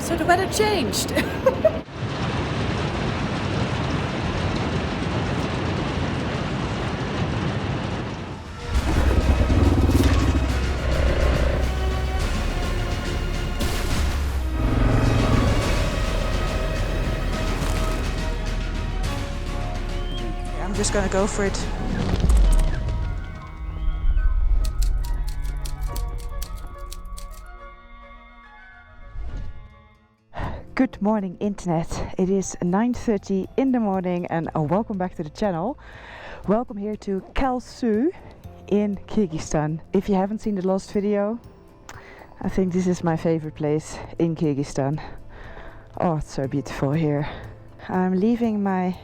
So the weather changed. I'm just gonna go for it. Good morning, internet. It is 9:30 in the morning and welcome back to the channel. Welcome here to Kalsu in Kyrgyzstan. If you haven't seen the last video, I think this is my favorite place in Kyrgyzstan. Oh, it's so beautiful here. I'm leaving my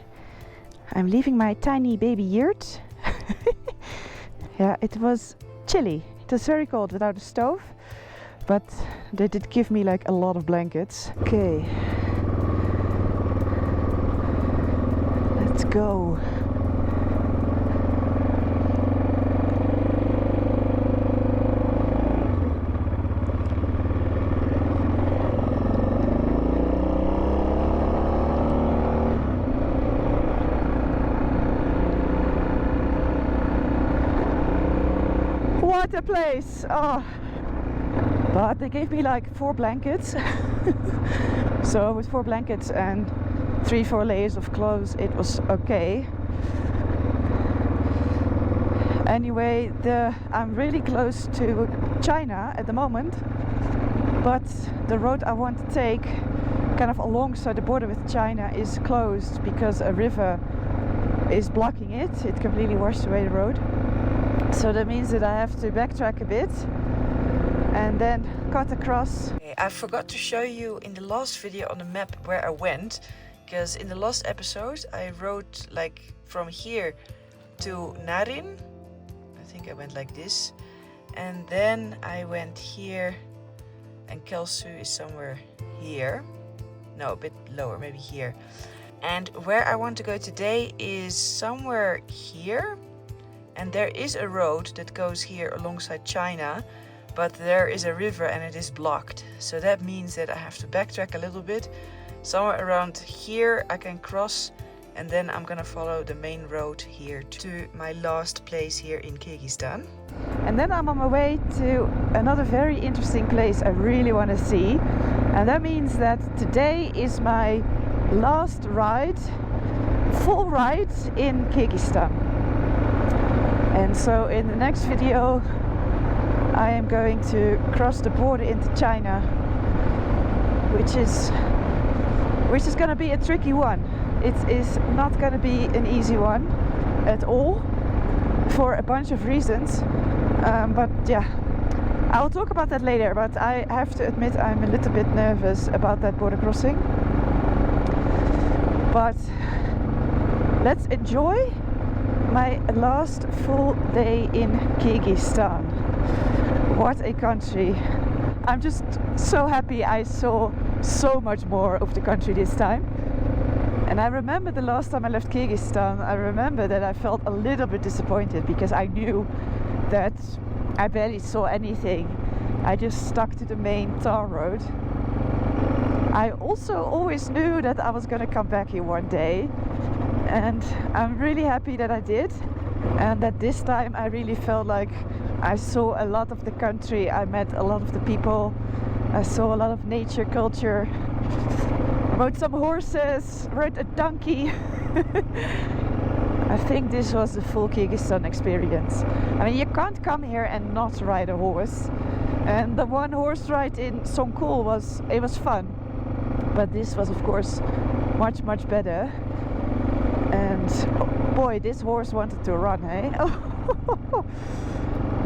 tiny baby yurt. Yeah, it was chilly. It was very cold without a stove, but they did give me like a lot of blankets. Okay, let's go. What a place! Oh. But they gave me like 4 blankets. So with 4 blankets and 3-4 layers of clothes, it was okay. Anyway, I'm really close to China at the moment, but the road I want to take kind of alongside the border with China is closed because a river is blocking it. It completely washed away the road. So that means that I have to backtrack a bit and then cut across. I forgot to show you in the last video on the map where I went, because in the last episode I rode like from here to Naryn. I think I went like this, and then I went here, and Kalsu is somewhere here. No, a bit lower, maybe here. And where I want to go today is somewhere here, and there is a road that goes here alongside China, but there is a river and it is blocked. So that means that I have to backtrack a little bit. Somewhere around here I can cross, and then I'm gonna follow the main road here to my last place here in Kyrgyzstan. And then I'm on my way to another very interesting place I really want to see. And that means that today is my last ride, full ride in Kyrgyzstan. And so in the next video I am going to cross the border into China, which is going to be a tricky one. It is not going to be an easy one at all, for a bunch of reasons. But yeah, I'll talk about that later. But I have to admit I'm a little bit nervous about that border crossing. But let's enjoy my last full day in Kyrgyzstan. What a country. I'm just so happy I saw so much more of the country this time. And I remember the last time I left Kyrgyzstan, I remember that I felt a little bit disappointed because I knew that I barely saw anything. I just stuck to the main tar road. I also always knew that I was gonna come back here one day, and I'm really happy that I did, and that this time I really felt like I saw a lot of the country, I met a lot of the people, I saw a lot of nature, culture, rode some horses, rode a donkey. I think this was the full Kyrgyzstan experience. I mean, you can't come here and not ride a horse. And the one horse ride in Songkul was fun. But this was of course much better. And oh boy, this horse wanted to run, hey?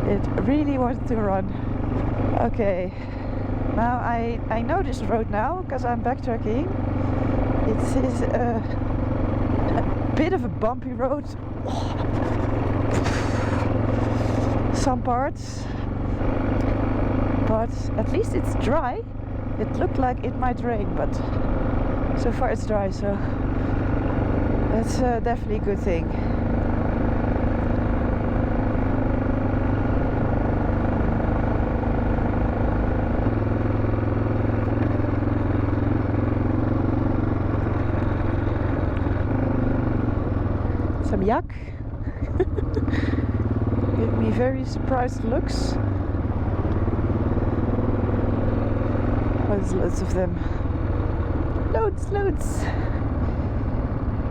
It really wanted to run. Okay, now I know this road now because I'm backtracking. It is a bit of a bumpy road. Some parts, but at least it's dry. It looked like it might rain, but so far it's dry, so that's definitely a good thing. some yak. Give me very surprised looks. Oh, there's loads of them. Loads.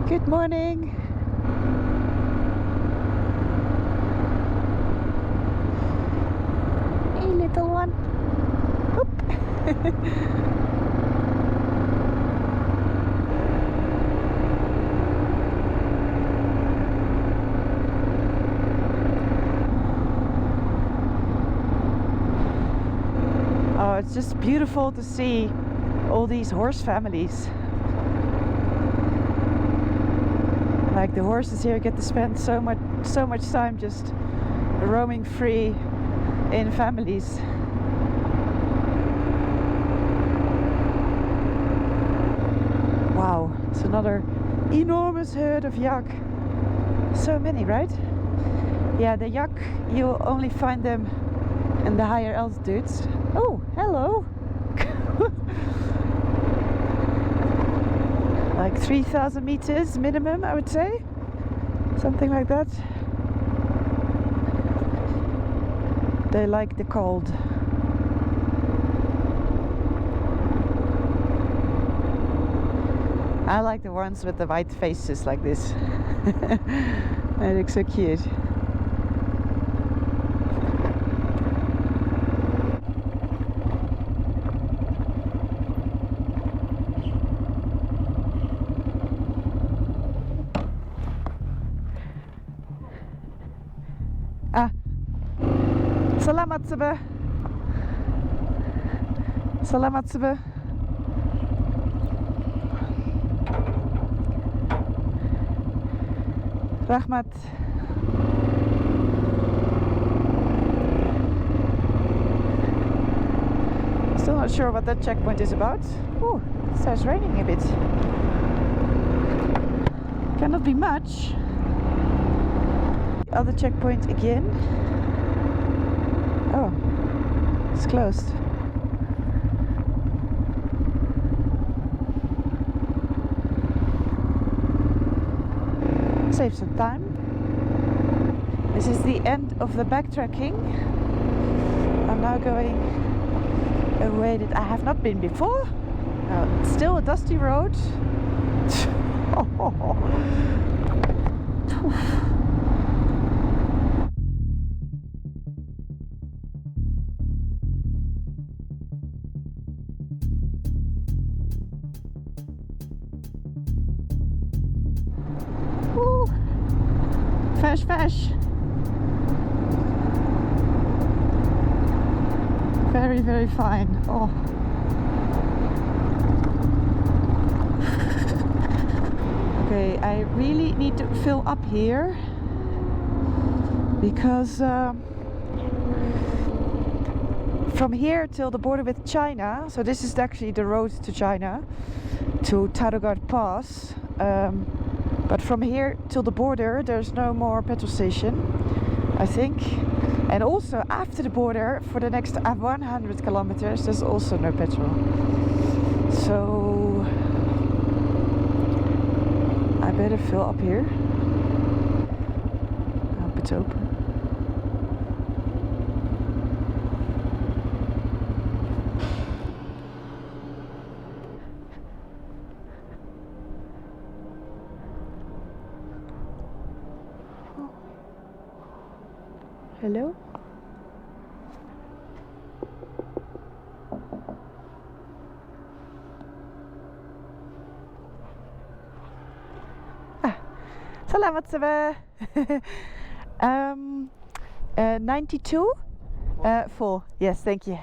Good morning. Hey, little one. Oop. Oh, it's just beautiful to see all these horse families. Like the horses here get to spend so much time just roaming free in families. Wow, it's another enormous herd of yak. So many, right? Yeah, the yak, you'll only find them in the higher altitudes. Oh, hello! Like 3,000 meters minimum, I would say. Something like that. They like the cold. I like the ones with the white faces like this. They look so cute. Salamat sebe. Salamat sebe. Rahmat. Still not sure what that checkpoint is about. Oh, it starts raining a bit. Cannot be much. Other checkpoint again. Oh, it's closed. Save some time. This is the end of the backtracking. I'm now going a way that I have not been before. It's still a dusty road. Fish. Very fine. Oh. Okay, I really need to fill up here because from here till the border with China, so this is actually the road to China, to Tarogard Pass. But from here till the border there's no more petrol station, I think. And also after the border for the next 100 kilometers there's also no petrol. So I better fill up here. I hope it's open. Hello? Salamat sebe. 92? 4. Yes, thank you.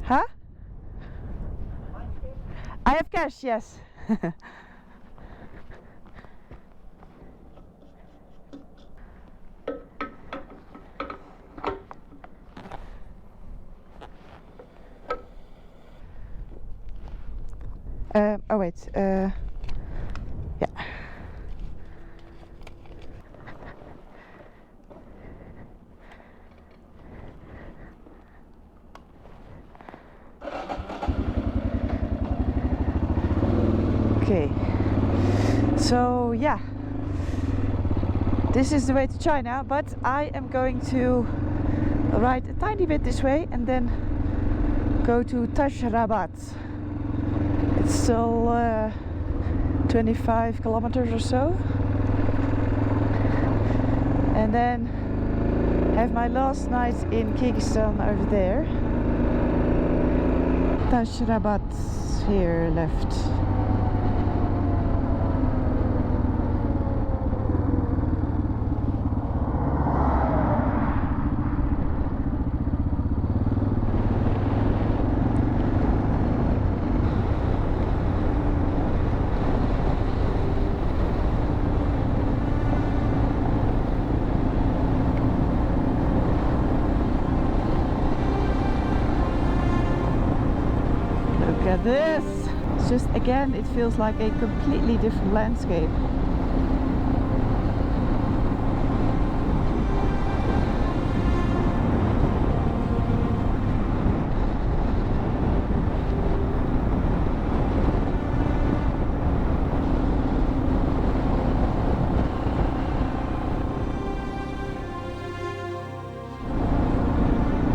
Huh? I have cash, yes. Oh wait, yeah. Okay, so yeah, this is the way to China, but I am going to ride a tiny bit this way and then go to Tash Rabat. It's still 25 kilometers or so, and then have my last night in Kyrgyzstan over there. Tash Rabat here left. Look at this! It's just, again, it feels like a completely different landscape.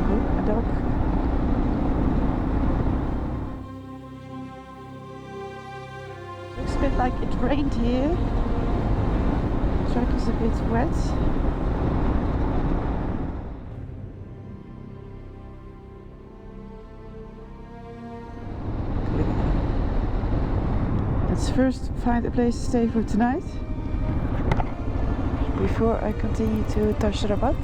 Oh, a dog. Looks a bit like it rained here. The track is a bit wet. Let's first find a place to stay for tonight before I continue to Tash Rabat.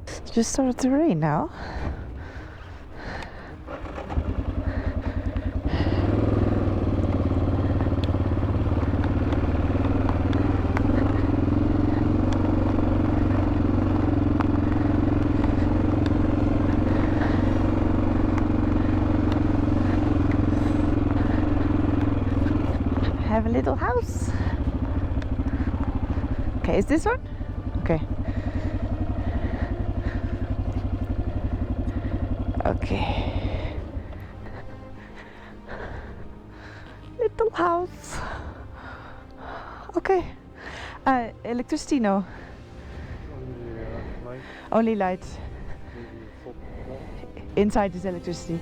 It's just started to rain now. Have a little house. Okay, is this one? Okay. Okay. Little house. Okay. Electricity, no. Only light. Inside is electricity.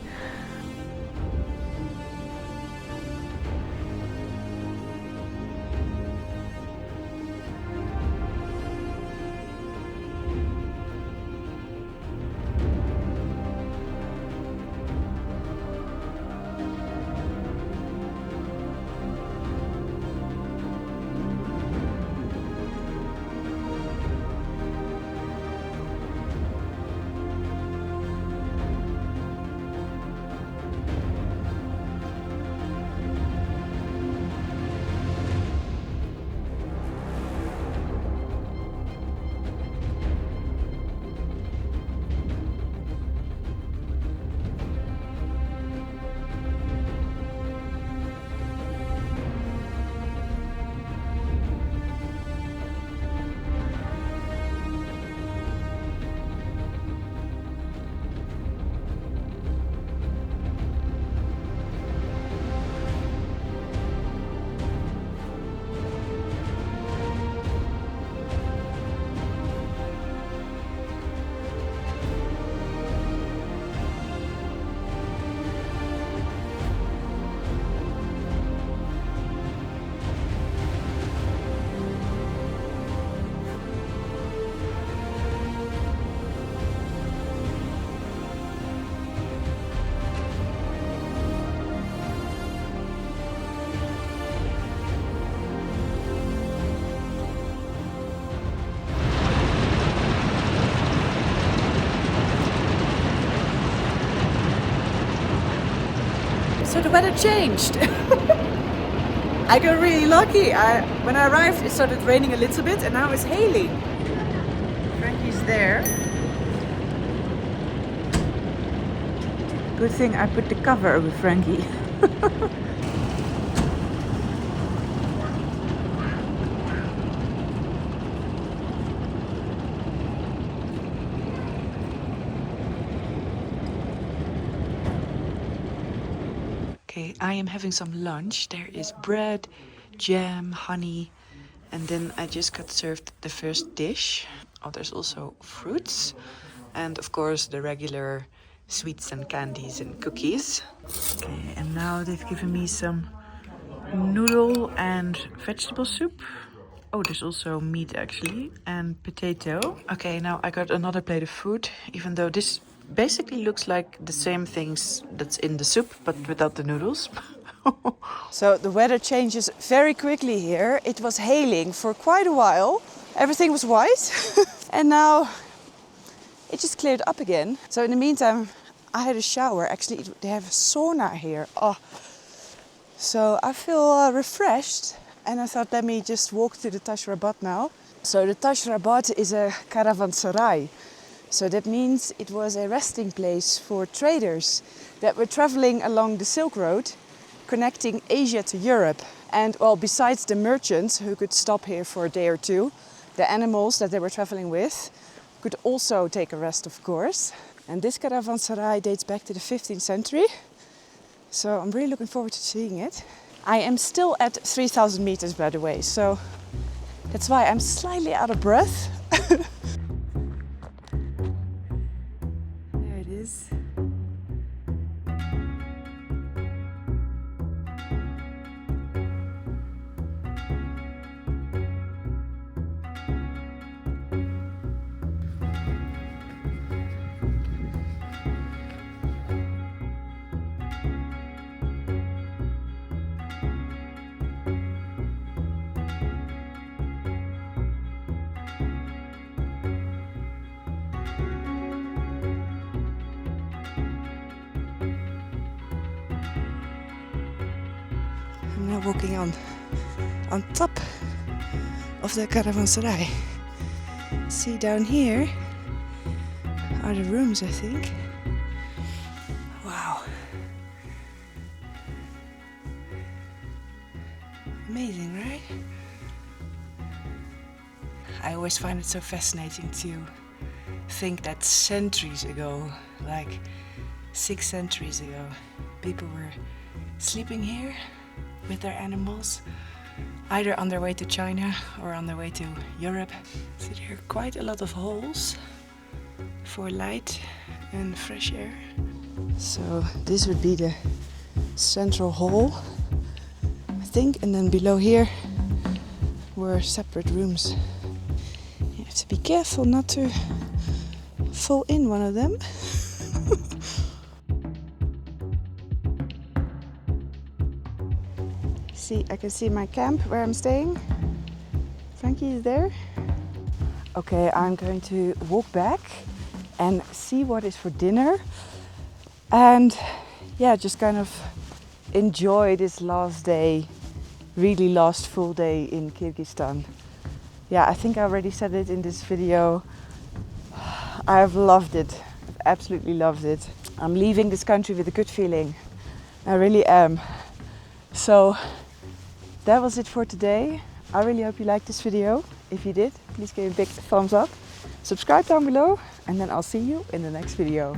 So the weather changed. I got really lucky. When I arrived, it started raining a little bit, and now it's hailing. Frankie's there. Good thing I put the cover over Frankie. Okay, I am having some lunch. There is bread, jam, honey, and then I just got served the first dish. Oh, there's also fruits, and of course the regular sweets and candies and cookies. Okay, and now they've given me some noodle and vegetable soup. Oh, there's also meat actually, and potato. Okay, now I got another plate of food, even though this basically looks like the same things that's in the soup, but without the noodles. So the weather changes very quickly here. It was hailing for quite a while. Everything was white. And now it just cleared up again. So in the meantime, I had a shower. Actually, they have a sauna here. Oh, so I feel refreshed. And I thought, let me just walk to the Tash Rabat now. So the Tash Rabat is a caravanserai. So that means it was a resting place for traders that were traveling along the Silk Road, connecting Asia to Europe. And well, besides the merchants who could stop here for a day or two, the animals that they were traveling with could also take a rest, of course. And this caravanserai dates back to the 15th century. So I'm really looking forward to seeing it. I am still at 3,000 meters, by the way, so that's why I'm slightly out of breath. There it is. I'm now walking on top of the caravanserai. See, down here are the rooms, I think. Wow. Amazing, right? I always find it so fascinating to think that centuries ago, like 6 centuries ago, people were sleeping here with their animals, either on their way to China or on their way to Europe. So there are quite a lot of holes for light and fresh air. So this would be the central hall, I think, and then below here were separate rooms. You have to be careful not to fall in one of them. See, I can see my camp where I'm staying. Frankie is there. Okay, I'm going to walk back and see what is for dinner. And yeah, just kind of enjoy this last day, really last full day in Kyrgyzstan. Yeah, I think I already said it in this video. I've loved it. I've absolutely loved it. I'm leaving this country with a good feeling. I really am. So that was it for today. I really hope you liked this video. If you did, please give me a big thumbs up. Subscribe down below, and then I'll see you in the next video.